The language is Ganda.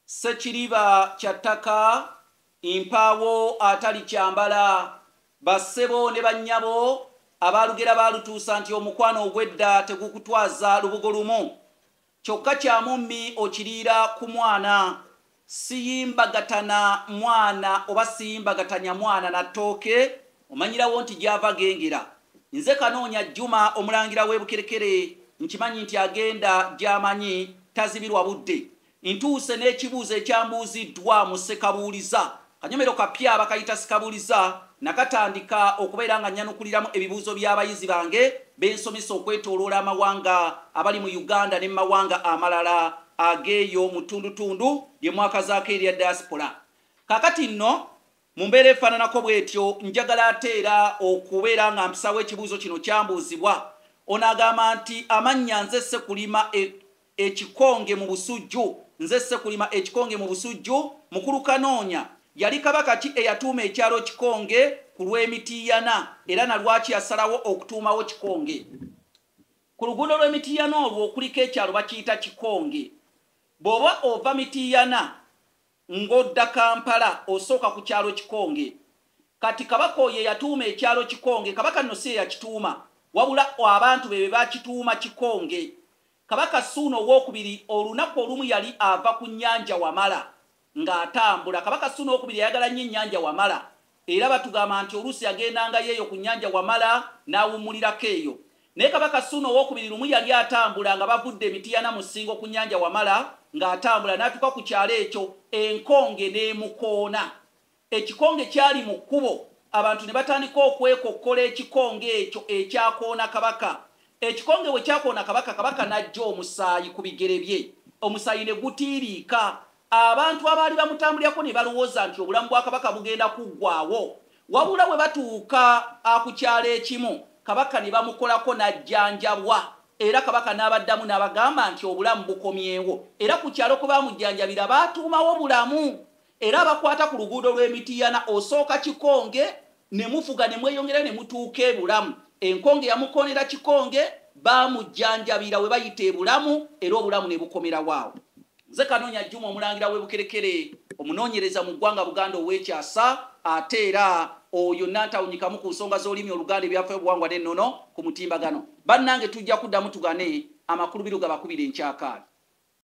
Ssekiriba kyattaka impaawo atali kyambala bassebo ne bannyabo abalugera balutuusa nti omukwano ogw'edda tegukutwaza lubugo lumu kyokka kya mummi okiriira ku mwana siyimbagatana mwana oba siyimbagatanya mwana na ttooke omanyirawo nti gyava gengera nze Kanoonya Juma omulangira w'Ebukerekere nkimanyi nti agenda gy'amanyi tazibirwa budde ntuuse n'ekibuuzo ekyambuuziddwa mu Ssekabuuliza kanyomero kapya bakayita Ssekabuuliza nakatandika okubeera nga nyanukuliramu ebibuuzo by'abayizi bange bensomesa okwetooloola amawanga abali mu Uganda ne mu mawanga amalala ageeyo mu ttundutundu lye mwaka zaako erya diaspora. Kakati nno mu mbeera efaananako bw'etyo njagala ate era okubeera nga mpisawo ekibuuzo kino kyambuuzibwa ono agamba nti amannya nze Ssekulima Ekikonge mu Busujju nze Ssekulima Ekikonge mu Busujju mukulu Kanoonya yali kabaka ki eyatuuma ekyalo Kikonge ku lw'emitiiyana era na lwaki yasalawo okutuumawo Kikonge. Ku luguudo lw'emitiiyana olwo okuliko ekyalo bakiyita Kikonge. Bw'oba ova mitiiyana ng'odda Kampala osooka ku kyalo Kikonge. Kati kabaka oyo yatuuma ekyalo Kikonge, kabaka nno si yakituuma wabula abantu be bakituuma Kikonge. Kabaka Ssuuna owookubiri olunaku olumu yali ava ku nnyanja Wamala ng'atambula. Kabaka Ssuuna owookubiri yayagala nnyo ennyanja Wamala era batugamba nti oluusi yagendangayo eyo ku nnyanja Wamala n'awummulirako eyo. Naye kabaka Ssuuna owookubiri lumu yali atambula nga bavudde emitiiyana mu ssingo ku nnyanja Wamala ng'atambula n'atuuka ku kyalo ekyo enkonge n'emukoona. Ekikonge kyali mu kkubo abantu ne batandika okwekokkola ekikonge ekyo ekyakoona kabaka. Ekikonge bwe kyakoona kabaka, kabaka n'ajja omusaayi ku bigere bye, omusaayi ne gutiiriika. Abantu abaali bamutambulirako ne balowooza nti obulamu bwa kabaka bugenda kuggwaawo, wabula bwe batuuka ku kyalo ekimu kabaka ne bamukolako n'ajjanjabwa era kabaka n'abaddamu n'abagamba nti obulamu bukomyewo era ku kyalo kwe bamujjanjabira baatuumawo bulamu era bakwata ku luguudo lw'emitiiyana osooka Kikonge ne mufuga ne mweyongera ne mutuuka ebulamu. Enkonge yamukoonera Kikonge bamujjanjabira we bayita ebulamu era obulamu ne bukomera waawo. Nze Kanoonya Juma omulangira w'Ebukerekere omunoonyereza mu ggwanga Buganda ow'ekyasa ate era oyo nantawunyikamu ku nsonga z'olulimi Oluganda ebyaffe obuwangwa n'ennono ku mutimbagano. Bannange tujja kuddamu tugane amakulu biru gabakubira enkyakaali.